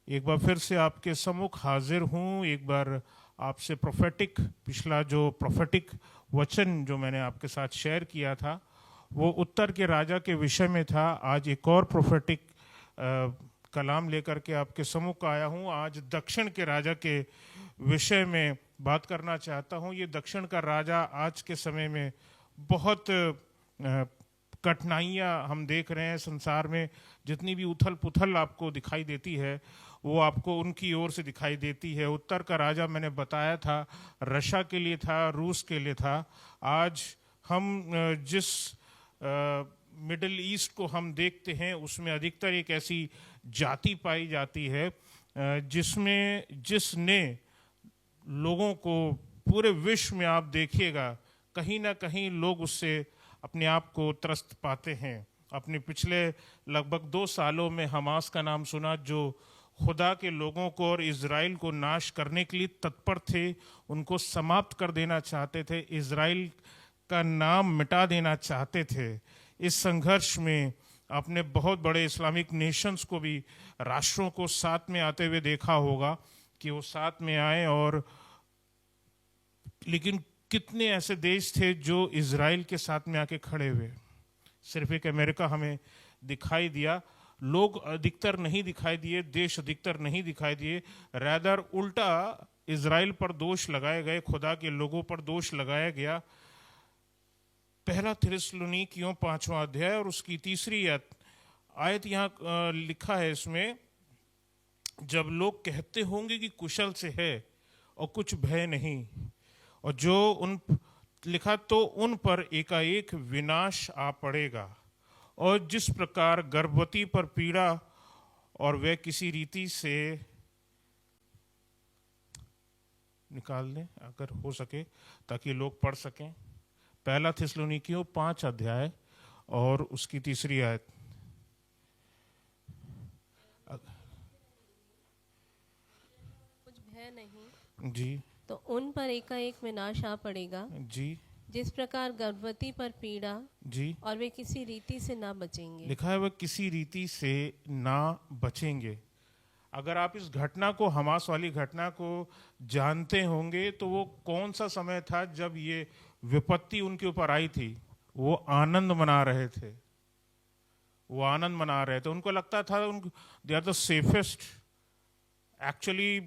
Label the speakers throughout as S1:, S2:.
S1: एक बार फिर से आपके सम्मुख हाजिर हूँ। एक बार आपसे प्रोफेटिक, पिछला जो प्रोफेटिक वचन जो मैंने आपके साथ शेयर किया था वो उत्तर के राजा के विषय में था। आज एक और प्रोफेटिक कलाम लेकर के आपके सम्मुख आया हूँ। आज दक्षिण के राजा के विषय में बात करना चाहता हूँ। ये दक्षिण का राजा आज के समय में बहुत कठिनाइयाँ हम देख रहे हैं संसार में। जितनी भी उथल पुथल आपको दिखाई देती है वो आपको उनकी ओर से दिखाई देती है। उत्तर का राजा मैंने बताया था रशिया के लिए था, रूस के लिए था। आज हम जिस मिडिल ईस्ट को हम देखते हैं उसमें अधिकतर एक ऐसी जाति पाई जाती है जिसने लोगों को पूरे विश्व में आप देखिएगा कहीं ना कहीं लोग उससे अपने आप को त्रस्त पाते हैं। अपने पिछले लगभग 2 सालों में हमास का नाम सुना, जो खुदा के लोगों को और इज़राइल को नाश करने के लिए तत्पर थे, उनको समाप्त कर देना चाहते थे, इज़राइल का नाम मिटा देना चाहते थे। इस संघर्ष में आपने बहुत बड़े इस्लामिक नेशंस को भी, राष्ट्रों को साथ में आते हुए देखा होगा कि वो साथ में आए। और लेकिन कितने ऐसे देश थे जो इज़राइल के साथ में आके खड़े हुए। सिर्फ एक अमेरिका हमें दिखाई दिया, लोग अधिकतर नहीं दिखाई दिए, देश अधिकतर नहीं दिखाई दिए। रैदर उल्टा इज़राइल पर दोष लगाए गए, खुदा के लोगों पर दोष लगाया गया। पहला थिस्सलुनीकियों 5वां अध्याय और उसकी 3री आयत यहाँ लिखा है। इसमें जब लोग कहते होंगे कि कुशल से है और कुछ भय नहीं, और जो उन लिखा तो उन पर एकाएक विनाश आ पड़ेगा। और जिस प्रकार गर्भवती पर पीड़ा और वह किसी रीति से निकाल दें अगर हो सके, ताकि लोग पढ़ सकें। पहला थिस्सलुनीकियों 5 अध्याय और उसकी 3री आयत।
S2: कुछ भय नहीं
S1: जी
S2: तो उन पर एकाएक विनाश आ पड़ेगा।
S1: जी
S2: जिस प्रकार गर्भवती पर पीड़ा
S1: जी
S2: और वे किसी रीति से ना बचेंगे।
S1: लिखा है वह किसी रीति से ना बचेंगे। अगर आप इस घटना को, हमास वाली घटना को जानते होंगे तो वो कौन सा समय था जब ये विपत्ति उनके ऊपर आई थी। वो आनंद मना रहे थे, वो आनंद मना रहे थे। उनको लगता था they are the safest. Actually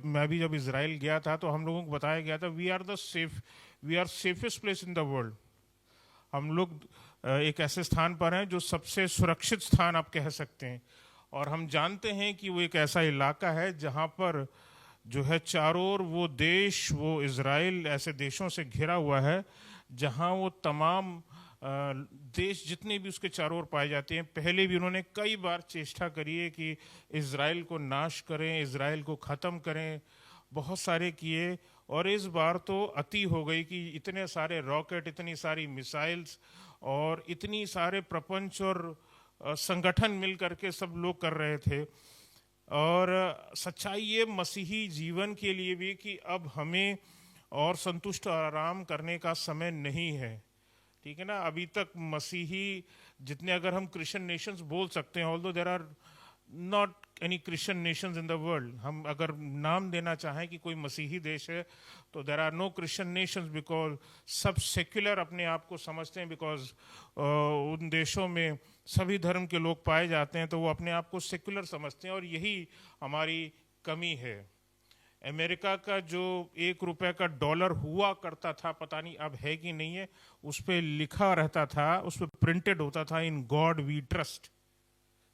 S1: मैं भी जब इज़राइल गया था तो हम लोगों को बताया गया था we are safest place in the world. हम लोग एक ऐसे स्थान पर हैं जो सबसे सुरक्षित स्थान आप कह सकते हैं। और हम जानते हैं कि वो एक ऐसा इलाका है जहाँ पर जो है चारों ओर वो देश, वो इज़राइल ऐसे देशों से घिरा हुआ है जहाँ वो तमाम देश जितने भी उसके चारों ओर पाए जाते हैं। पहले भी उन्होंने कई बार चेष्टा करी है कि इज़राइल को नाश करें, इज़राइल को ख़त्म करें, बहुत सारे किए। और इस बार तो अति हो गई कि इतने सारे रॉकेट, इतनी सारी मिसाइल्स और इतनी सारे प्रपंच और संगठन मिल करके सब लोग कर रहे थे। और सच्चाई ये मसीही जीवन के लिए भी कि अब हमें और संतुष्ट और आराम करने का समय नहीं है। ठीक है ना। अभी तक मसीही जितने, अगर हम क्रिश्चियन नेशंस बोल सकते हैं, although there are not any Christian nations in the world, हम अगर नाम देना चाहें कि कोई मसीही देश है तो there are no Christian nations, because सब सेक्युलर अपने आप को समझते हैं। बिकॉज उन देशों में सभी धर्म के लोग पाए जाते हैं तो वो अपने आप को सेक्युलर समझते हैं। और यही हमारी कमी है। अमेरिका का जो $1 का डॉलर हुआ करता था, पता नहीं अब है कि नहीं है, उस पर लिखा रहता था, उस पर प्रिंटेड होता था in God we trust,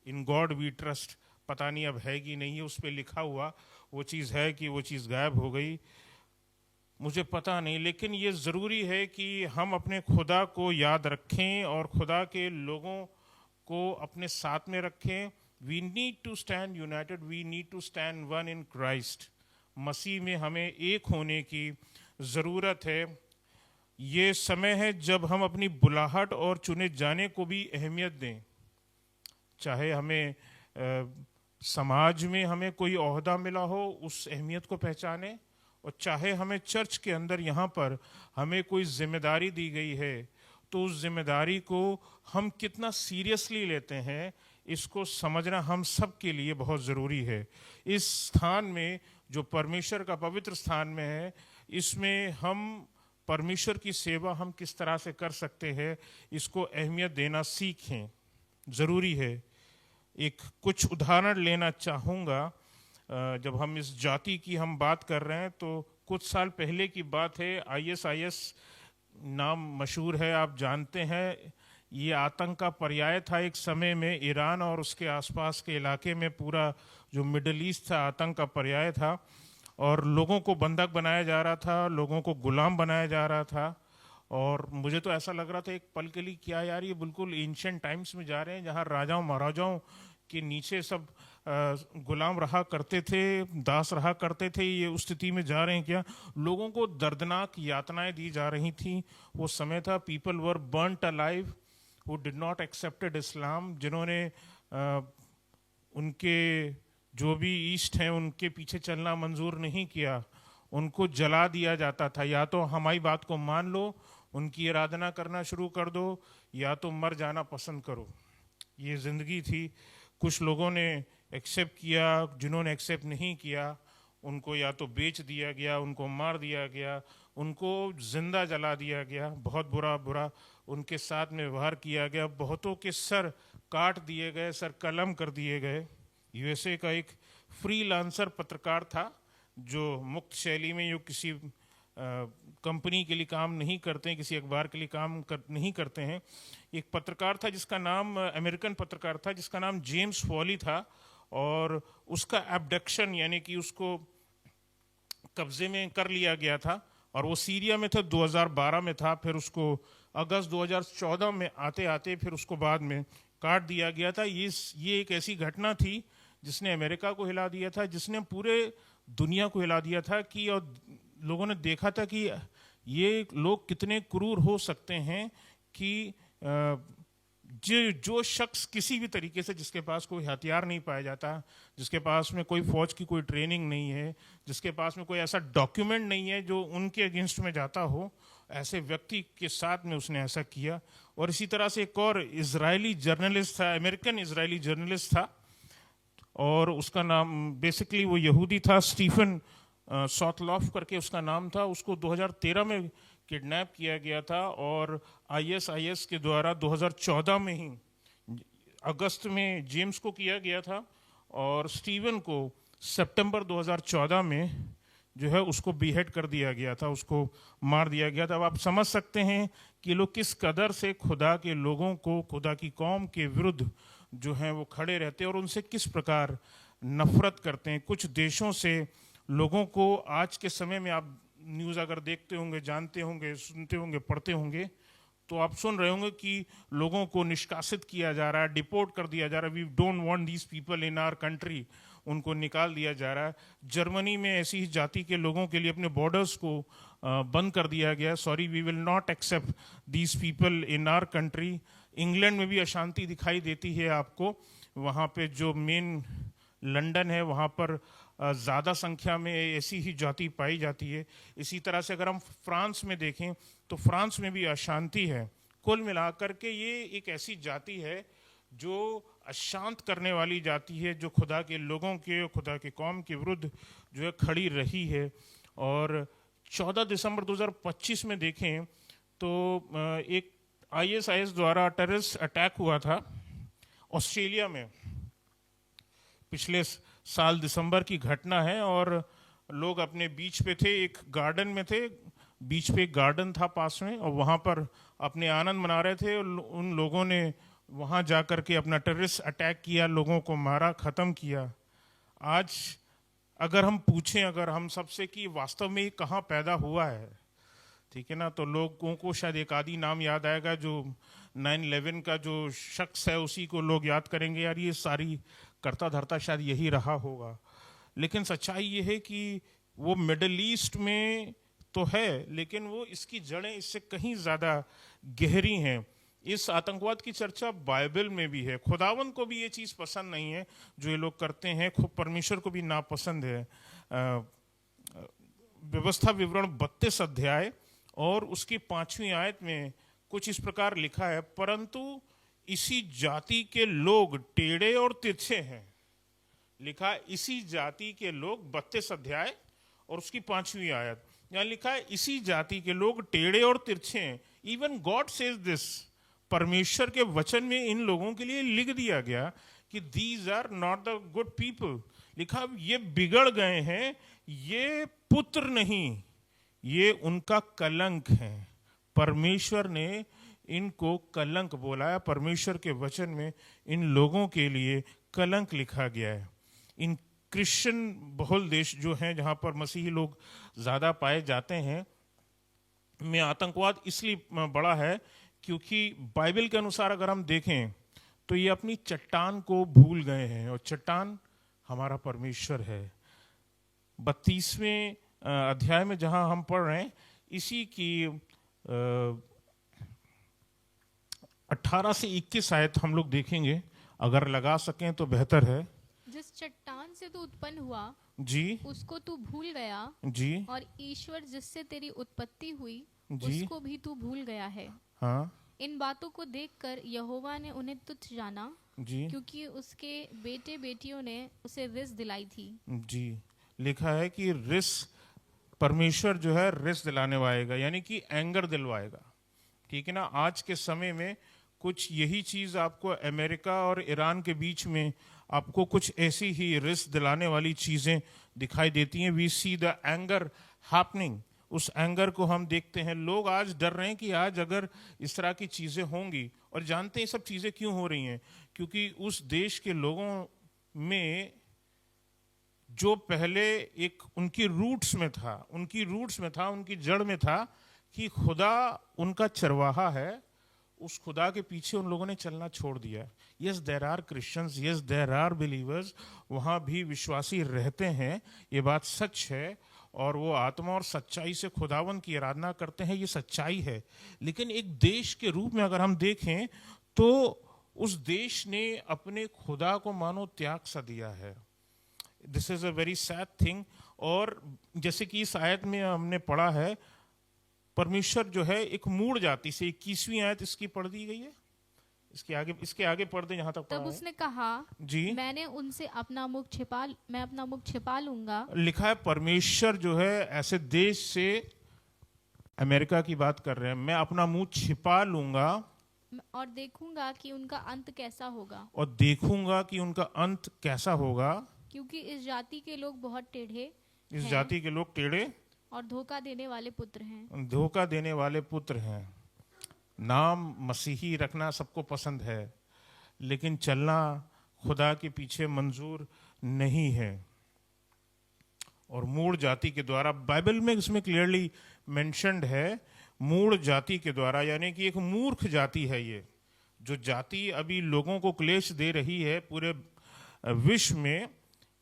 S1: in God we trust. पता नहीं अब है कि नहीं है उस पर लिखा हुआ। वो चीज़ है कि वो चीज़ गायब हो गई, मुझे पता नहीं। लेकिन ये ज़रूरी है कि हम अपने खुदा को याद रखें और खुदा के लोगों को अपने साथ में रखें। We need to stand united, we need to stand one in Christ. मसीह में हमें एक होने की ज़रूरत है। ये समय है जब हम अपनी बुलाहट और चुने जाने को भी अहमियत दें। चाहे हमें समाज में हमें कोई ओहदा मिला हो, उस अहमियत को पहचानें। और चाहे हमें चर्च के अंदर यहाँ पर हमें कोई जिम्मेदारी दी गई है तो उस जिम्मेदारी को हम कितना सीरियसली लेते हैं, इसको समझना हम सब के लिए बहुत ज़रूरी है। इस स्थान में जो परमेश्वर का पवित्र स्थान में है, इसमें हम परमेश्वर की सेवा हम किस तरह से कर सकते हैं, इसको अहमियत देना सीखें, ज़रूरी है। एक कुछ उदाहरण लेना चाहूँगा। जब हम इस जाति की हम बात कर रहे हैं तो कुछ साल पहले की बात है। ISIS नाम मशहूर है, आप जानते हैं। ये आतंक का पर्याय था एक समय में। ईरान और उसके आसपास के इलाके में पूरा जो मिडल ईस्ट था, आतंक का पर्याय था, और लोगों को बंधक बनाया जा रहा था, लोगों को गुलाम बनाया जा रहा था। और मुझे तो ऐसा लग रहा था एक पल के लिए, क्या यार, ये बिल्कुल एंशिएंट टाइम्स में जा रहे हैं, जहाँ राजाओं महाराजाओं के नीचे सब गुलाम रहा करते थे, दास रहा करते थे, ये उस स्थिति में जा रहे हैं क्या? लोगों को दर्दनाक यातनाएं दी जा रही थी। वो समय था, people were burnt alive who did not accepted Islam, जिन्होंने उनके जो भी ईस्ट हैं उनके पीछे चलना मंजूर नहीं किया, उनको जला दिया जाता था। या तो हमारी बात को मान लो, उनकी आराधना करना शुरू कर दो, या तो मर जाना पसंद करो। ये ज़िंदगी थी। कुछ लोगों ने एक्सेप्ट किया, जिन्होंने एक्सेप्ट नहीं किया उनको या तो बेच दिया गया, उनको मार दिया गया, उनको जिंदा जला दिया गया, बहुत बुरा उनके साथ में व्यवहार किया गया। बहुतों के सर काट दिए गए, सर कलम कर दिए गए। USA का एक फ्रीलांसर पत्रकार था जो मुक्त शैली में, जो किसी कंपनी के लिए काम नहीं करते हैं, किसी अखबार के लिए काम नहीं करते हैं, एक पत्रकार था जिसका नाम, अमेरिकन पत्रकार था जिसका नाम जेम्स फॉली था। और उसका एब्डक्शन यानी कि उसको कब्जे में कर लिया गया था, और वो सीरिया में था, 2012 में था। फिर उसको अगस्त 2014 में आते आते फिर उसको बाद में काट दिया गया था। ये एक ऐसी घटना थी जिसने अमेरिका को हिला दिया था, जिसने पूरे दुनिया को हिला दिया था कि, और लोगों ने देखा था कि ये लोग कितने क्रूर हो सकते हैं कि जो शख्स किसी भी तरीके से, जिसके पास कोई हथियार नहीं पाया जाता, जिसके पास में कोई फौज की कोई ट्रेनिंग नहीं है, जिसके पास में कोई ऐसा डॉक्यूमेंट नहीं है जो उनके अगेंस्ट में जाता हो, ऐसे व्यक्ति के साथ में उसने ऐसा किया। और इसी तरह से एक और इजरायली जर्नलिस्ट था, अमेरिकन इजरायली जर्नलिस्ट था, और उसका नाम बेसिकली वो यहूदी था, स्टीफन सॉथलॉफ करके उसका नाम था। उसको 2013 में किडनैप किया गया था, और ISIS के द्वारा 2014 में ही अगस्त में जेम्स को किया गया था, और स्टीवन को सितंबर 2014 में जो है उसको बीहेड कर दिया गया था, उसको मार दिया गया था। अब आप समझ सकते हैं कि लोग किस कदर से खुदा के लोगों को, खुदा की कौम के विरुद्ध जो हैं वो खड़े रहते हैं, और उनसे किस प्रकार नफरत करते हैं। कुछ देशों से लोगों को आज के समय में, आप न्यूज़ अगर देखते होंगे, जानते होंगे, सुनते होंगे, पढ़ते होंगे, तो आप सुन रहे होंगे कि लोगों को निष्कासित किया जा रहा है, डिपोर्ट कर दिया जा रहा है। We don't want these people in our country, उनको निकाल दिया जा रहा है। जर्मनी में ऐसी ही जाति के लोगों के लिए अपने बॉर्डर्स को बंद कर दिया गया। Sorry, we will not accept these people in our country. England में भी अशांति दिखाई देती है आपको। वहाँ पे जो मेन लंदन है, वहाँ पर ज़्यादा संख्या में ऐसी ही जाति पाई जाती है। इसी तरह से अगर हम फ्रांस में देखें तो फ्रांस में भी अशांति है। कुल मिलाकर के ये एक ऐसी जाति है जो अशांत करने वाली जाति है, जो खुदा के लोगों के, खुदा के कौम के विरुद्ध जो है खड़ी रही है। और 14 दिसंबर 2025 में देखें तो एक ISIS द्वारा टेररिस्ट अटैक हुआ था ऑस्ट्रेलिया में। पिछले साल दिसंबर की घटना है, और लोग अपने बीच पे थे, एक गार्डन में थे, बीच पे एक गार्डन था पास में, और वहाँ पर अपने आनंद मना रहे थे। उन लोगों ने वहाँ जा कर के अपना टेररिस्ट अटैक किया, लोगों को मारा, ख़त्म किया। आज अगर हम पूछें, अगर हम सबसे कि वास्तव में ये कहाँ पैदा हुआ है, ठीक है ना, तो लोगों को शायद एक आदि नाम याद आएगा, जो 9/11 का जो शख्स है उसी को लोग याद करेंगे, यार ये सारी करता धरता शायद यही रहा होगा। लेकिन सच्चाई ये है कि वो मिडल ईस्ट में तो है, लेकिन वो इसकी जड़ें इससे कहीं ज़्यादा गहरी हैं। इस आतंकवाद की चर्चा बाइबल में भी है। खुदावन को भी ये चीज़ पसंद नहीं है जो ये लोग करते हैं, खुद परमेश्वर को भी नापसंद है। व्यवस्था विवरण 32 अध्याय और उसकी 5वीं आयत में कुछ इस प्रकार लिखा है, परंतु इसी जाति के लोग टेढ़े और तिरछे हैं। लिखा है इसी जाति के लोग, 32 अध्याय और उसकी 5वीं आयत, यहाँ लिखा है इसी जाति के लोग टेढ़े और तिरछे हैं। इवन गॉड सेज दिस, परमेश्वर के वचन में इन लोगों के लिए लिख दिया गया कि these are not the good people. लिखा ये बिगड़ गए हैं, ये पुत्र नहीं, ये उनका कलंक है। परमेश्वर ने इनको कलंक बोला है। परमेश्वर के वचन में इन लोगों के लिए कलंक लिखा गया है। इन क्रिश्चियन बहुल देश जो हैं, जहां पर मसीही लोग ज्यादा पाए जाते हैं, में आतंकवाद इसलिए बड़ा है क्योंकि बाइबल के अनुसार अगर हम देखें तो ये अपनी चट्टान को भूल गए हैं, और चट्टान हमारा परमेश्वर है। 32वें अध्याय में जहां हम पढ़ रहे हैं, इसी की 18 से 21 आयत हम लोग देखेंगे, अगर लगा सकें तो बेहतर है।
S3: जिस चट्टान से तू उत्पन्न हुआ
S1: जी
S3: उसको तू भूल गया,
S1: जी
S3: और ईश्वर जिससे तेरी उत्पत्ति हुई
S1: जी
S3: उसको भी तू भूल गया है।
S1: हाँ
S3: इन बातों को देखकर यहोवा ने उन्हें तुच्छ जाना,
S1: जी
S3: क्योंकि उसके बेटे बेटियों ने उसे रिस दिलाई थी।
S1: जी। लिखा है कि रिस, परमेश्वर जो है रिस दिलाने वाएगा, यानी कि एंगर दिलवाएगा। ठीक है ना। आज के समय में कुछ यही चीज आपको अमेरिका और ईरान के बीच में आपको कुछ ऐसी ही रिस दिलाने वाली चीजें दिखाई देती हैं। We see the anger happening. उस एंगर को हम देखते हैं। लोग आज डर रहे हैं कि आज अगर इस तरह की चीजें होंगी, और जानते हैं सब चीजें क्यों हो रही हैं, क्योंकि उस देश के लोगों में जो पहले एक उनकी रूट्स में था, उनकी जड़ में था कि खुदा उनका चरवाहा है, उस खुदा के पीछे उन लोगों ने चलना छोड़ दिया। Yes there are Christians, yes there are believers, वहाँ भी विश्वासी रहते हैं, ये बात सच है, और वो आत्मा और सच्चाई से खुदावन की आराधना करते हैं, ये सच्चाई है। लेकिन एक देश के रूप में अगर हम देखें तो उस देश ने अपने खुदा को मानो त्याग सा दिया है। This is a very sad thing. और जैसे कि इस आयत में हमने पढ़ा है, परमेश्वर जो है एक मूढ़ जाति से, 21वीं आयत इसकी पढ़ दी गई है, इसके आगे पढ़ दे जहां तक पढ़ा
S3: तब
S1: है।
S3: उसने कहा,
S1: जी
S3: मैंने उनसे अपना मुख छिपा लूंगा।
S1: लिखा है परमेश्वर जो है ऐसे देश से, अमेरिका की बात कर रहे हैं, मैं अपना मुंह छिपा लूंगा
S3: और देखूंगा कि उनका अंत कैसा होगा,
S1: और देखूंगा कि उनका अंत कैसा होगा,
S3: क्योंकि इस जाति के लोग बहुत टेढ़े
S1: इस
S3: हैं
S1: जाति के लोग टेढ़े
S3: और धोखा देने वाले पुत्र हैं।
S1: धोखा देने वाले पुत्र हैं। नाम मसीही रखना सबको पसंद है, लेकिन चलना खुदा के पीछे मंजूर नहीं है। और मूढ़ जाति के द्वारा, बाइबल में इसमें क्लियरली मेंशन्ड है, मूढ़ जाति के द्वारा, यानी कि एक मूर्ख जाति है ये, जो जाति अभी लोगों को क्लेश दे रही है पूरे विश्व में।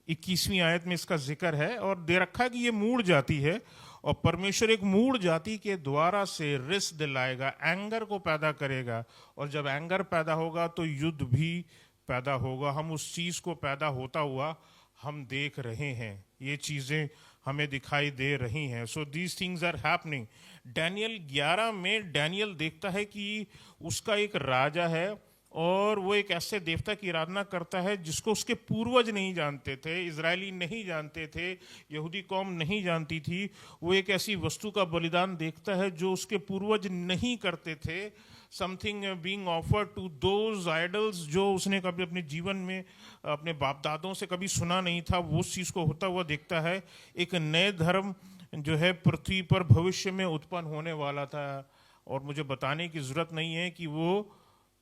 S1: 21वीं आयत में इसका जिक्र है और दे रखा है कि ये मूढ़ जाति है, और परमेश्वर एक मूढ़ जाति के द्वारा से रिस दिलाएगा, एंगर को पैदा करेगा, और जब एंगर पैदा होगा तो युद्ध भी पैदा होगा। हम उस चीज को पैदा होता हुआ हम देख रहे हैं, ये चीजें हमें दिखाई दे रही हैं। So these things are happening. Daniel 11 में डैनियल देखता है कि उसका एक राजा है, और वो एक ऐसे देवता की आराधना करता है जिसको उसके पूर्वज नहीं जानते थे, इजरायली नहीं जानते थे, यहूदी कौम नहीं जानती थी। वो एक ऐसी वस्तु का बलिदान देखता है जो उसके पूर्वज नहीं करते थे, something being offered to those idols, जो उसने कभी अपने जीवन में अपने बाप दादों से कभी सुना नहीं था, वो उस चीज़ को होता हुआ देखता है। एक नए धर्म जो है पृथ्वी पर भविष्य में उत्पन्न होने वाला था, और मुझे बताने की जरूरत नहीं है कि वो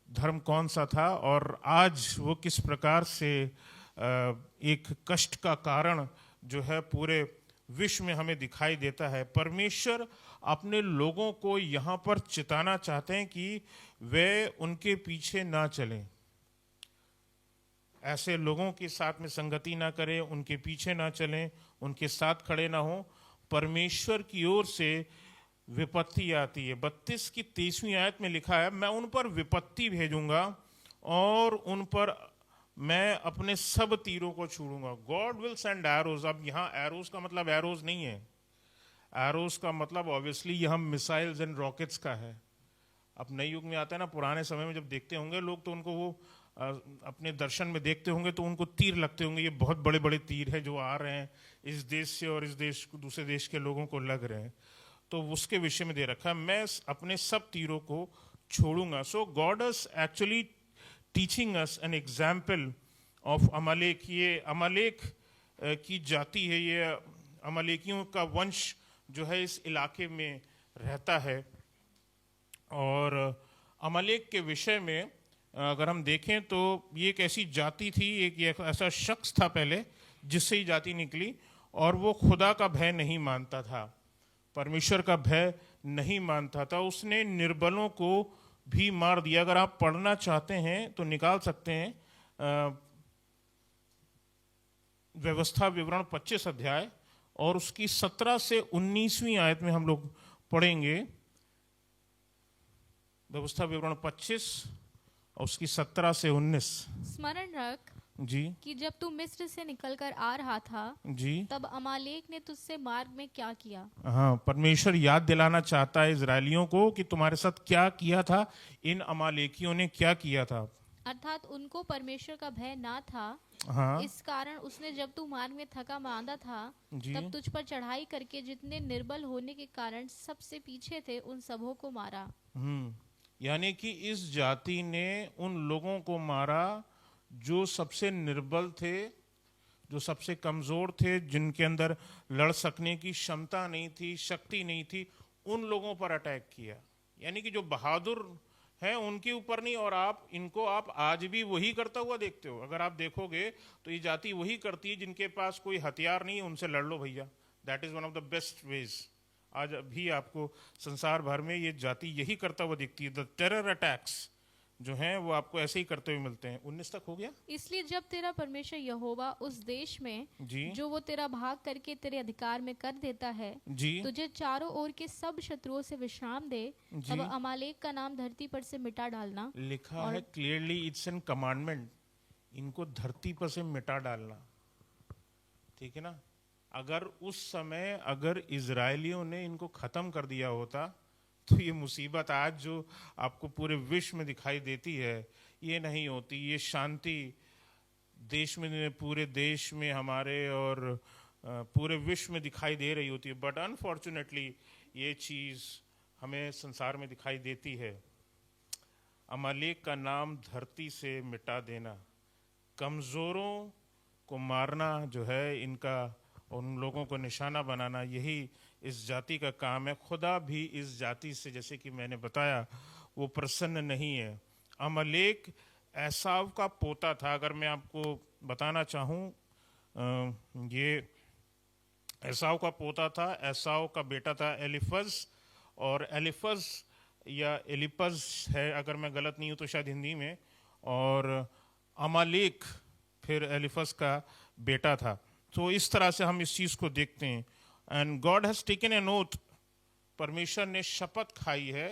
S1: धर्म कौन सा था, और आज वो किस प्रकार से एक कष्ट का कारण जो है पूरे विश्व में हमें दिखाई देता है। परमेश्वर अपने लोगों को यहाँ पर चिताना चाहते हैं कि वे उनके पीछे ना चलें, ऐसे लोगों के साथ में संगति ना करें, उनके पीछे ना चलें, उनके साथ खड़े ना हो। परमेश्वर की ओर से विपत्ति आती है। 32 की 23वीं आयत में लिखा है, मैं उन पर विपत्ति भेजूंगा और उन पर मैं अपने सब तीरों को छोड़ूंगा। God will send arrows. अब यहाँ एरोज का मतलब एरोज नहीं है, एरोज का मतलब ऑब्वियसली यहाँ मिसाइल्स एंड रॉकेट्स का है। अब नए युग में आता है ना, पुराने समय में जब देखते होंगे लोग तो उनको वो अपने दर्शन में देखते होंगे तो उनको तीर लगते होंगे, ये बहुत बड़े बड़े तीर हैं जो आ रहे हैं इस देश से और इस देश को दूसरे देश के लोगों को लग रहे हैं, तो उसके विषय में दे रखा है, मैं अपने सब तीरों को छोड़ूंगा. So God is actually teaching us an example of Amalek. ये अमालेक की जाति है, ये अमालेकियों का वंश जो है इस इलाके में रहता है. और अमालेक के विषय में अगर हम देखें तो ये एक ऐसी जाति थी, एक ऐसा शख्स था पहले जिससे ही जाति निकली, और वो खुदा का भय नहीं मानता था, परमेश्वर का भय नहीं मानता था. उसने निर्बलों को भी मार दिया. अगर आप पढ़ना चाहते हैं तो निकाल सकते हैं व्यवस्था विवरण 25 अध्याय और उसकी 17 से 19वीं आयत में हम लोग पढ़ेंगे. व्यवस्था विवरण 25 और उसकी 17 से 19.
S3: स्मरण रख
S1: जी
S3: कि जब तू मिस्र से निकलकर आ रहा था
S1: जी.
S3: तब अमालेक ने तुझसे मार्ग में क्या किया.
S1: हाँ, परमेश्वर याद दिलाना चाहता है इजरायलियों को कि तुम्हारे साथ क्या किया था, इन अमालेकियों ने क्या किया था.
S3: अर्थात उनको परमेश्वर का भय ना था.
S1: हाँ
S3: इस कारण उसने जब तू मार्ग में थका मांदा था
S1: जी.
S3: तब तुझ पर चढ़ाई करके जितने निर्बल होने के कारण सबसे पीछे थे उन सबों को मारा.
S1: यानी कि इस जाति ने उन लोगों को मारा जो सबसे निर्बल थे, जो सबसे कमजोर थे, जिनके अंदर लड़ सकने की क्षमता नहीं थी, शक्ति नहीं थी, उन लोगों पर अटैक किया. यानी कि जो बहादुर हैं उनके ऊपर नहीं. और आप आज भी वही करता हुआ देखते हो. अगर आप देखोगे तो ये जाति वही करती है, जिनके पास कोई हथियार नहीं उनसे लड़ लो भैया. That is one of the best veg. आज भी आपको संसार भर में ये जाति यही करता हुआ दिखती है. द टेरर अटैक्स जो हैं वो आपको ऐसे ही करते हुए मिलते हैं. 19 तक हो गया.
S3: इसलिए जब तेरा परमेश्वर यहोवा उस देश में
S1: जी
S3: जो वो तेरा भाग करके तेरे अधिकार में कर देता है
S1: जी
S3: तुझे चारों ओर के सब शत्रुओं से विश्राम दे,
S1: जी.
S3: तब अमालेक का नाम धरती पर से मिटा डालना.
S1: लिखा है क्लियरली, इट्स एन कमांडमेंट, इनको धरती पर से मिटा डालना. ठीक है ना. अगर उस समय अगर इजरायलियों ने इनको खत्म कर दिया होता तो ये मुसीबत आज जो आपको पूरे विश्व में दिखाई देती है ये नहीं होती. ये शांति देश में, पूरे देश में हमारे और पूरे विश्व में दिखाई दे रही होती है. बट अनफॉर्चुनेटली ये चीज़ हमें संसार में दिखाई देती है. अमालेक का नाम धरती से मिटा देना, कमज़ोरों को मारना जो है इनका, उन लोगों को निशाना बनाना, यही इस जाति का काम है. खुदा भी इस जाति से, जैसे कि मैंने बताया, वो प्रसन्न नहीं है. अमालेक एसाव का पोता था. अगर मैं आपको बताना चाहूँ, ये एसाव का पोता था. एसाव का बेटा था एलिफज, और एलिफज या एलिपज है अगर मैं गलत नहीं हूँ तो शायद हिंदी में, और अमालेक फिर एलिफज का बेटा था. तो इस तरह से हम इस चीज़ को देखते हैं. And God has taken N oath, परमेश्वर ने शपथ खाई है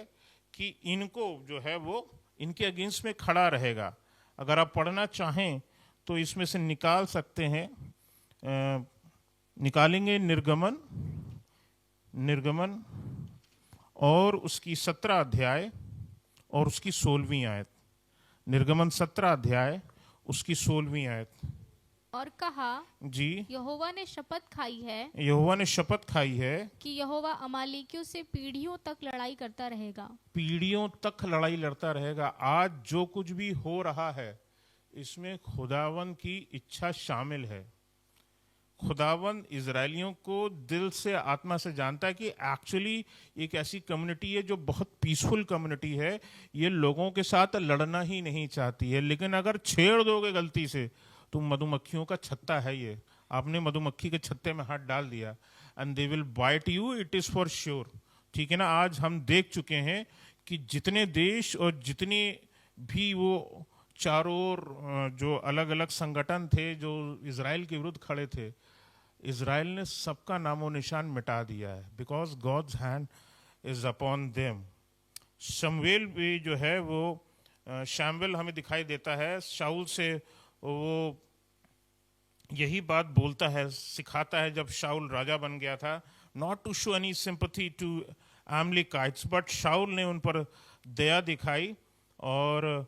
S1: कि इनको जो है वो इनके अगेंस्ट में खड़ा रहेगा. अगर आप पढ़ना चाहें तो इसमें से निकाल सकते हैं, निकालेंगे निर्गमन और उसकी 17 अध्याय और उसकी 16वीं आयत. निर्गमन 17 अध्याय उसकी 16वीं आयत.
S3: और कहा,
S1: जी,
S3: यहोवा ने शपथ खाई है
S1: यहोवा ने शपथ खाई है
S3: कि यहोवा अमालेकियों से पीढ़ियों तक लड़ाई करता रहेगा.
S1: पीढ़ियों तक लड़ाई लड़ता रहेगा. आज जो कुछ भी हो रहा है इसमें खुदावन की इच्छा शामिल है. खुदावन इजरायलियों को दिल से, आत्मा से जानता है कि एक्चुअली एक ऐसी कम्युनिटी है जो बहुत पीसफुल कम्युनिटी है, ये लोगों के साथ लड़ना ही नहीं चाहती है. लेकिन अगर छेड़ दोगे गलती से तो मधुमक्खियों का छत्ता है ये, आपने मधुमक्खी के छत्ते में हाथ डाल दिया, and they will bite you, it is for sure. ठीक है ना. आज हम देख चुके हैं कि जितने देश और जितने भी वो चारों ओर जो अलग अलग संगठन थे जो इजराइल के विरुद्ध खड़े थे, इजराइल ने सबका नामो निशान मिटा दिया है. Because God's hand is upon them. शमूएल भी जो है वो शमूएल हमें दिखाई देता है, शाऊल से वो यही बात बोलता है, सिखाता है जब शाऊल राजा बन गया था, not to show any sympathy to Amalekites, but शाऊल ने उन पर दया दिखाई, और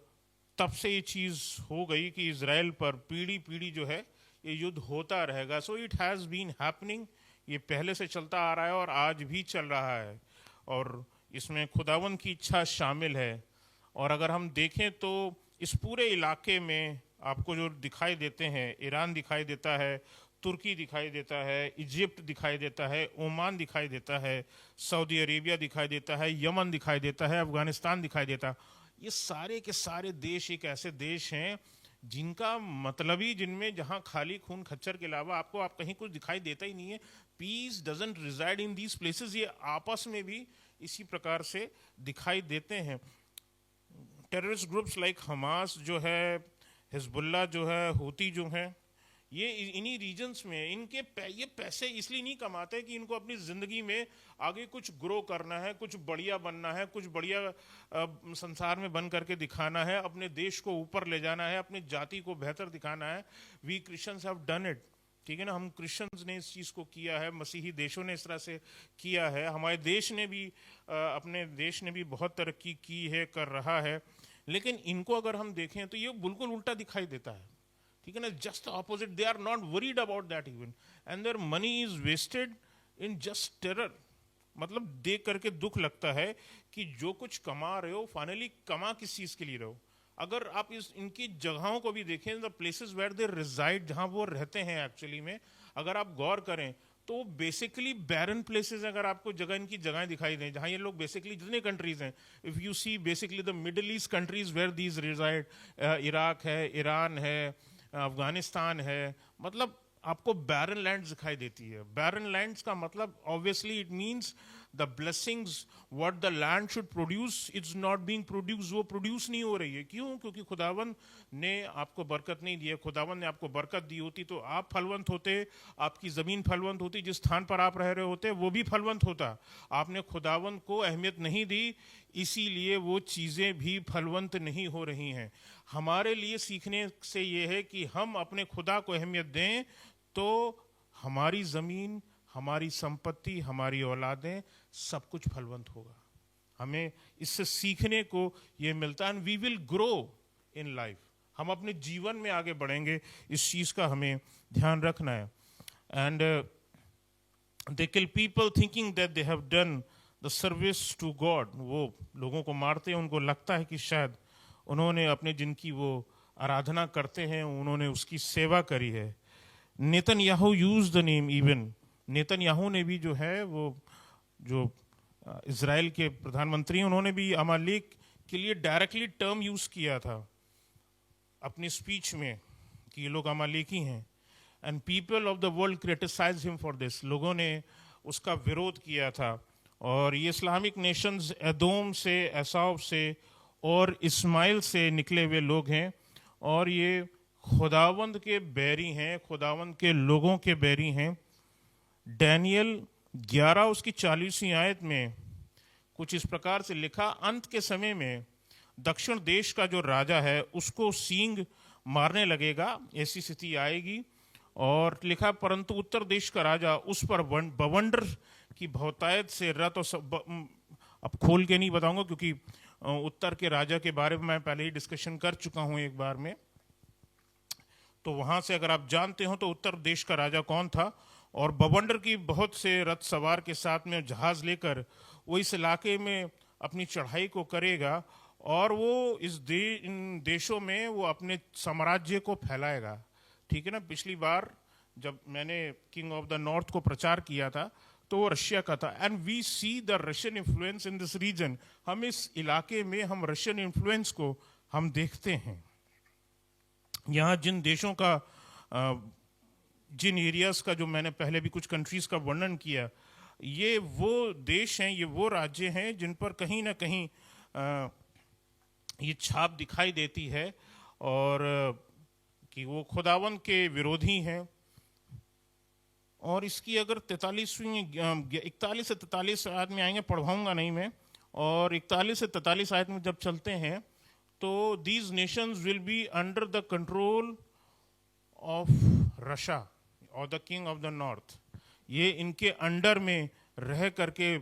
S1: तब से ये चीज़ हो गई कि इज़राइल पर पीढ़ी पीढ़ी जो है ये युद्ध होता रहेगा. So it has been happening, ये पहले से चलता आ रहा है और आज भी चल रहा है, और इसमें खुदावन की इच्छा शामिल है. और अगर हम देखें तो इस पूरे इलाके में आपको जो दिखाई देते हैं, ईरान दिखाई देता है, तुर्की दिखाई देता है, इजिप्ट दिखाई देता है, ओमान दिखाई देता है, सऊदी अरेबिया दिखाई देता है, यमन दिखाई देता है, अफगानिस्तान दिखाई देता है. ये सारे के सारे देश एक ऐसे देश हैं जिनका मतलब ही, जिनमें जहाँ खाली खून खच्चर के अलावा आपको आप कहीं कुछ दिखाई देता ही नहीं है. Peace doesn't reside in these places. ये आपस में भी इसी प्रकार से दिखाई देते हैं. टेररिस्ट ग्रुप्स लाइक हमास जो है, हिजबुल्ला जो है, हूती जो है, ये इन्हीं रीजन्स में ये पैसे इसलिए नहीं कमाते कि इनको अपनी ज़िंदगी में आगे कुछ ग्रो करना है, कुछ बढ़िया बनना है, कुछ बढ़िया संसार में बन करके दिखाना है, अपने देश को ऊपर ले जाना है, अपनी जाति को बेहतर दिखाना है. We Christians have done it. ठीक है ना, हम क्रिश्चियंस ने इस चीज़ को किया है, मसीही देशों ने इस तरह से किया है, हमारे देश ने भी अपने देश ने भी बहुत तरक्की की है, कर रहा है. लेकिन इनको अगर हम देखें तो ये बिल्कुल उल्टा दिखाई देता है. ठीक है ना, just opposite. They are not worried about that even, and their money is wasted in just terror. मतलब देख करके दुख लगता है कि जो कुछ कमा रहे हो, फाइनली कमा किस चीज़ के लिए रहो. अगर आप इनकी जगहों को भी देखें, the places where they reside, जहाँ वो रहते हैं एक्चुअली में, अगर आप गौर करें तो बेसिकली बैरन प्लेसेस. अगर आपको जगह इनकी जगहें दिखाई दें जहाँ ये लोग बेसिकली, जितने कंट्रीज हैं, if you see basically the middle east countries where these reside, Iraq है, ईरान है, अफगानिस्तान है, मतलब आपको बैरन लैंड्स दिखाई देती है. बैरन लैंड्स का मतलब obviously it means the blessings what the land should produce, it's not being produce. वो प्रोड्यूस नहीं हो रही है. क्यों? क्योंकि खुदावन ने आपको बरकत नहीं दी है. खुदावन ने आपको बरकत दी होती तो आप फलवंत होते, आपकी ज़मीन फलवंत होती, जिस स्थान पर आप रह रहे होते वो भी फलवंत होता. आपने खुदावन को अहमियत नहीं दी, इसीलिए वो चीज़ें भी फलवंत नहीं हो रही हैं. हमारे लिए सीखने से ये है कि हम अपने खुदा को अहमियत दें तो हमारी ज़मीन, हमारी संपत्ति, हमारी औलादें, सब कुछ फलवंत होगा. हमें इससे सीखने को ये मिलता है. And we will grow in life. हम अपने जीवन में आगे बढ़ेंगे, इस चीज़ का हमें ध्यान रखना है. And they kill people thinking that they have done the service to God. वो लोगों को मारते हैं, उनको लगता है कि शायद उन्होंने अपने, जिनकी वो आराधना करते हैं, उन्होंने उसकी सेवा करी है. Netanyahu use the name even. Netanyahu ने भी जो है, वो जो इज़राइल के प्रधानमंत्री हैं, उन्होंने भी अमालेक के लिए डायरेक्टली टर्म यूज किया था अपनी स्पीच में कि ये लोग अमालेकी हैं. And people of the world criticise him for this. लोगों ने उसका विरोध किया था. और ये इस्लामिक नेशंस एदोम से, एसाव से और इस्माइल से निकले हुए लोग हैं, और ये खुदावंद के बैरी हैं, खुदावंद के लोगों के बैरी हैं. डैनियल 11 उसकी 40वीं आयत में कुछ इस प्रकार से लिखा, अंत के समय में दक्षिण देश का जो राजा है उसको सींग मारने लगेगा, ऐसी स्थिति आएगी. और लिखा, परंतु उत्तर देश का राजा उस पर बवंडर की बहुतायत से रथ और अब खोल के नहीं बताऊंगा क्योंकि उत्तर के राजा के बारे में मैं पहले ही डिस्कशन कर चुका हूं एक बार में. तो वहां से अगर आप जानते हो तो उत्तर देश का राजा कौन था, और बवंडर की बहुत से रथ सवार के साथ में जहाज लेकर वो इस इलाके में अपनी चढ़ाई को करेगा, और वो इन देशों में वो अपने साम्राज्य को फैलाएगा. ठीक है ना. पिछली बार जब मैंने किंग ऑफ द नॉर्थ को प्रचार किया था तो वो रशिया का था. And we see the Russian influence in this region. हम इस इलाके में हम रशियन इन्फ्लुएंस को हम देखते हैं. यहाँ जिन देशों का, जिन एरियाज का, जो मैंने पहले भी कुछ कंट्रीज का वर्णन किया, ये वो देश हैं, ये वो राज्य हैं जिन पर कहीं ना कहीं ये छाप दिखाई देती है, और कि वो खुदावन के विरोधी हैं. और इसकी अगर 41 से 43 आयत में आएंगे, पढ़वाऊंगा नहीं मैं, और 41 से 43 आयत में जब चलते हैं तो these nations will be under the control of Russia और the king of the north. ये इनके अंडर में रह करके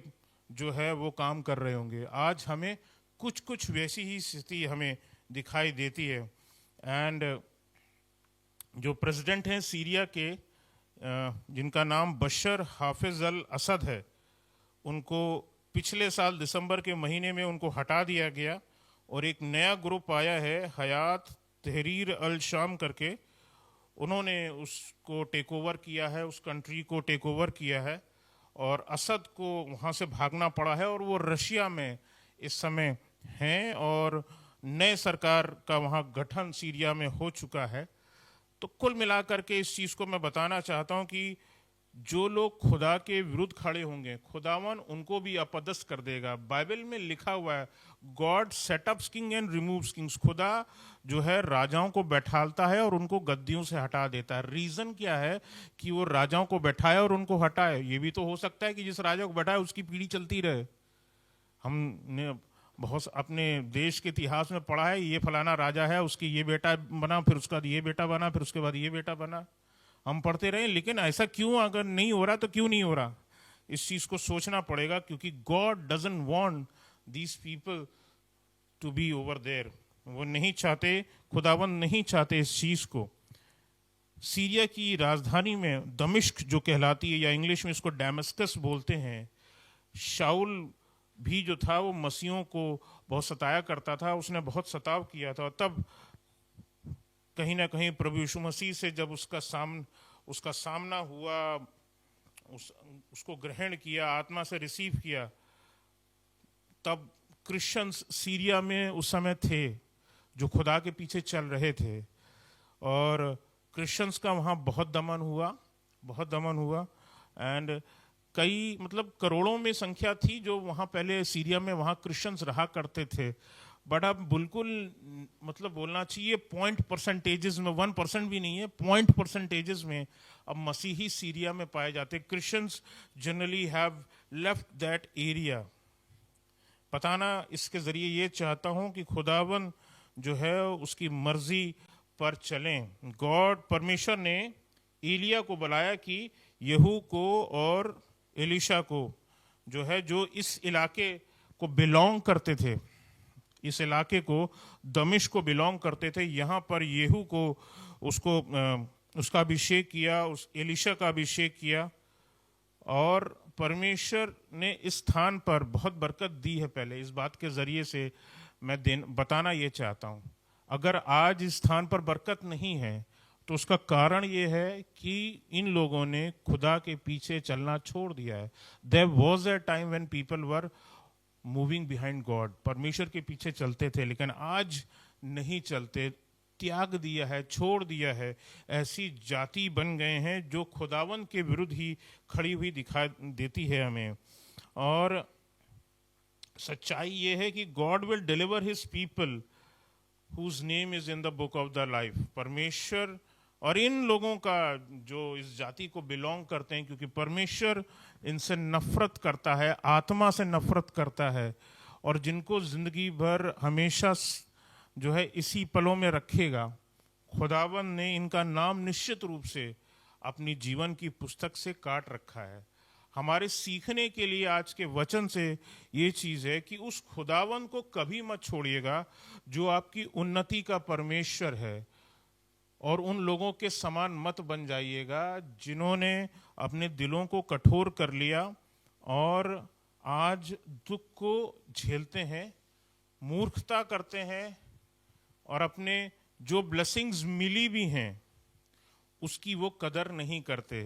S1: जो है वो काम कर रहे होंगे. आज हमें कुछ कुछ वैसी ही स्थिति हमें दिखाई देती है। एंड जो प्रेसिडेंट हैं सीरिया के, जिनका नाम बशर हाफिज अल असद है, उनको पिछले साल दिसंबर के महीने में उनको हटा दिया गया और एक नया ग्रुप आया है हयात तहरीर अल शाम करके। उन्होंने उसको टेक ओवर किया है, उस कंट्री को टेक ओवर किया है और असद को वहाँ से भागना पड़ा है और वो रशिया में इस समय हैं और नए सरकार का वहाँ गठन सीरिया में हो चुका है। तो कुल मिलाकर के इस चीज़ को मैं बताना चाहता हूँ कि जो लोग खुदा के विरुद्ध खड़े होंगे, खुदावन उनको भी अपदस्थ कर देगा। बाइबल में लिखा हुआ है, God setups king and removes Kings. खुदा जो है राजाओं को बैठालता है और उनको गद्दियों से हटा देता है। रीज़न क्या है कि वो राजाओं को बैठाए और उनको हटाए? ये भी तो हो सकता है कि जिस राजा को बैठाए उसकी पीढ़ी चलती रहे। हमने बहुत अपने देश के इतिहास में पढ़ा है, ये फलाना राजा है, उसकी ये बेटा बना, फिर उसका ये बेटा बना, फिर उसके बाद ये बेटा बना। हम पढ़ते रहे, लेकिन ऐसा क्यों? अगर नहीं हो रहा तो क्यों नहीं हो रहा? इस चीज़ को सोचना पड़ेगा, क्योंकि God doesn't want these people to be over there. वो नहीं चाहते, खुदावंद नहीं चाहते इस चीज़ को। सीरिया की राजधानी में दमिश्क जो कहलाती है, या इंग्लिश में इसको डैमस्कस बोलते हैं, शाउल भी जो था वो मसीहों को बहुत सताया करता था, उसने बहुत सताव किया था। तब कहीं ना कहीं प्रभु यीशु मसीह से जब उसका सामना हुआ, उसको ग्रहण किया, आत्मा से रिसीव किया, तब क्रिश्चियंस सीरिया में उस समय थे जो खुदा के पीछे चल रहे थे और क्रिश्चियंस का वहाँ बहुत दमन हुआ एंड कई करोड़ों में संख्या थी जो वहाँ पहले सीरिया में वहाँ क्रिश्चियंस रहा करते थे। बट अब बिल्कुल बोलना चाहिए पॉइंट परसेंटेजेस में, 1% भी नहीं है, पॉइंट परसेंटेजेस में अब मसीही सीरिया में पाए जाते। Christians generally have left that area. बताना इसके ज़रिए ये चाहता हूँ कि खुदावन जो है उसकी मर्जी पर चलें। गॉड परमेश्वर ने एलिया को बुलाया कि यहू को और एलिशा को जो है, जो इस इलाके को बिलोंग करते थे, इस इलाके को दमिश्क को बिलोंग करते थे, यहाँ पर यहू को उसका अभिषेक किया, उस एलिशा का अभिषेक किया और परमेश्वर ने इस स्थान पर बहुत बरकत दी है। पहले इस बात के ज़रिए से मैं बताना ये चाहता हूँ, अगर आज इस स्थान पर बरकत नहीं है तो उसका कारण ये है कि इन लोगों ने खुदा के पीछे चलना छोड़ दिया है। There was a time when people were moving behind God, परमेश्वर के पीछे चलते थे, लेकिन आज नहीं चलते, त्याग दिया है, छोड़ दिया है। ऐसी जाति बन गए हैं जो खुदावन के विरुद्ध ही खड़ी हुई दिखाई देती है हमें। और सच्चाई ये है कि God will deliver his people whose name is in the book of the life। परमेश्वर और इन लोगों का जो इस जाति को बिलोंग करते हैं, क्योंकि परमेश्वर इनसे नफरत करता है, आत्मा से नफरत करता है, और जिनको जिंदगी भर हमेशा जो है इसी पलों में रखेगा, खुदावन ने इनका नाम निश्चित रूप से अपनी जीवन की पुस्तक से काट रखा है। हमारे सीखने के लिए आज के वचन से ये चीज़ है कि उस खुदावन को कभी मत छोड़िएगा जो आपकी उन्नति का परमेश्वर है, और उन लोगों के समान मत बन जाइएगा जिन्होंने अपने दिलों को कठोर कर लिया और आज दुख को झेलते हैं, मूर्खता करते हैं और अपने जो ब्लेसिंग्स मिली भी हैं उसकी वो कदर नहीं करते।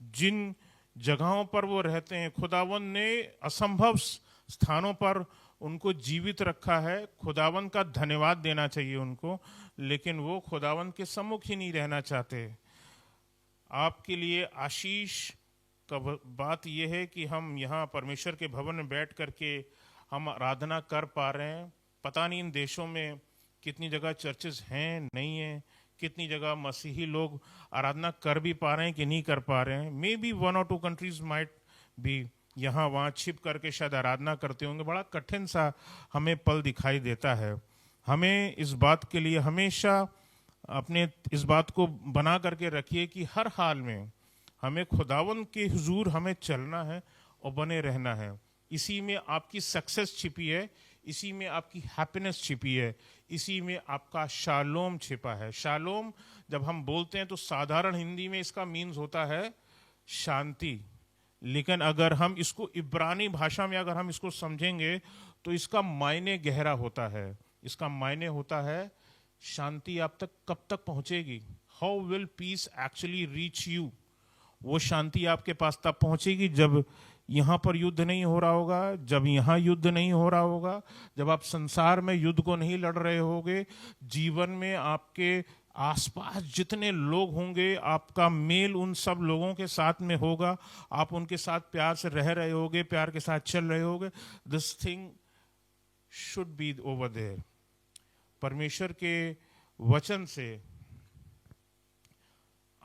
S1: जिन जगहों पर वो रहते हैं, खुदावन ने असंभव स्थानों पर उनको जीवित रखा है। खुदावन का धन्यवाद देना चाहिए उनको, लेकिन वो खुदावन के सम्मुख ही नहीं रहना चाहते। आपके लिए आशीष का बात यह है कि हम यहाँ परमेश्वर के भवन में बैठ करके हम आराधना कर पा रहे हैं। पता नहीं इन देशों में कितनी जगह चर्चेस हैं, नहीं हैं, कितनी जगह मसीही लोग आराधना कर भी पा रहे हैं कि नहीं कर पा रहे हैं। May be 1 or 2 countries might भी यहाँ वहाँ छिप करके शायद आराधना करते होंगे। बड़ा कठिन सा हमें पल दिखाई देता है। हमें इस बात के लिए हमेशा अपने इस बात को बना करके रखिए कि हर हाल में हमें खुदावन के हुजूर हमें चलना है और बने रहना है। इसी में आपकी सक्सेस छिपी है, इसी में आपकी हैप्पीनेस छिपी है, इसी में आपका शालोम छिपा है। शालोम जब हम बोलते हैं तो साधारण हिंदी में इसका मीन्स होता है शांति, लेकिन अगर हम इसको इब्रानी भाषा में अगर हम इसको समझेंगे तो इसका मायने गहरा होता है। इसका मायने होता है शांति आप तक कब तक पहुंचेगी, how will peace actually reach you. वो शांति आपके पास तब पहुंचेगी जब यहाँ पर युद्ध नहीं हो रहा होगा, जब यहाँ युद्ध नहीं हो रहा होगा, जब आप संसार में युद्ध को नहीं लड़ रहे होगे, जीवन में आपके आसपास जितने लोग होंगे आपका मेल उन सब लोगों के साथ में होगा, आप उनके साथ प्यार से रह रहे होगे, प्यार के साथ चल रहे होगे। This thing should be over there. परमेश्वर के वचन से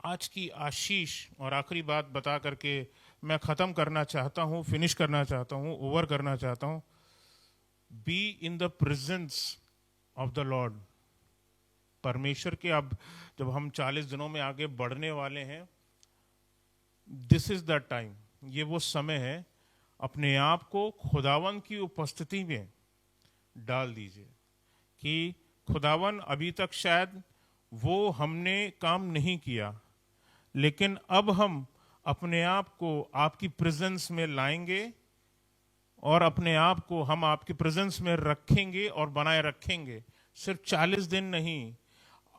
S1: आज की आशीष और आखिरी बात बता करके मैं खत्म करना चाहता हूँ, फिनिश करना चाहता हूँ, ओवर करना चाहता हूँ। Be in the presence of the Lord. परमेश्वर के अब जब हम 40 दिनों में आगे बढ़ने वाले हैं, दिस इज द टाइम, ये वो समय है, अपने आप को खुदावन की उपस्थिति में डाल दीजिए कि खुदावन अभी तक शायद वो हमने काम नहीं किया, लेकिन अब हम अपने आप को आपकी प्रेजेंस में लाएंगे और अपने आप को हम आपकी प्रेजेंस में रखेंगे और बनाए रखेंगे। सिर्फ 40 दिन नहीं,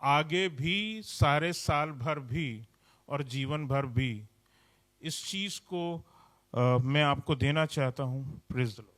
S1: आगे भी सारे साल भर भी और जीवन भर भी। इस चीज को मैं आपको देना चाहता हूं। Praise the Lord.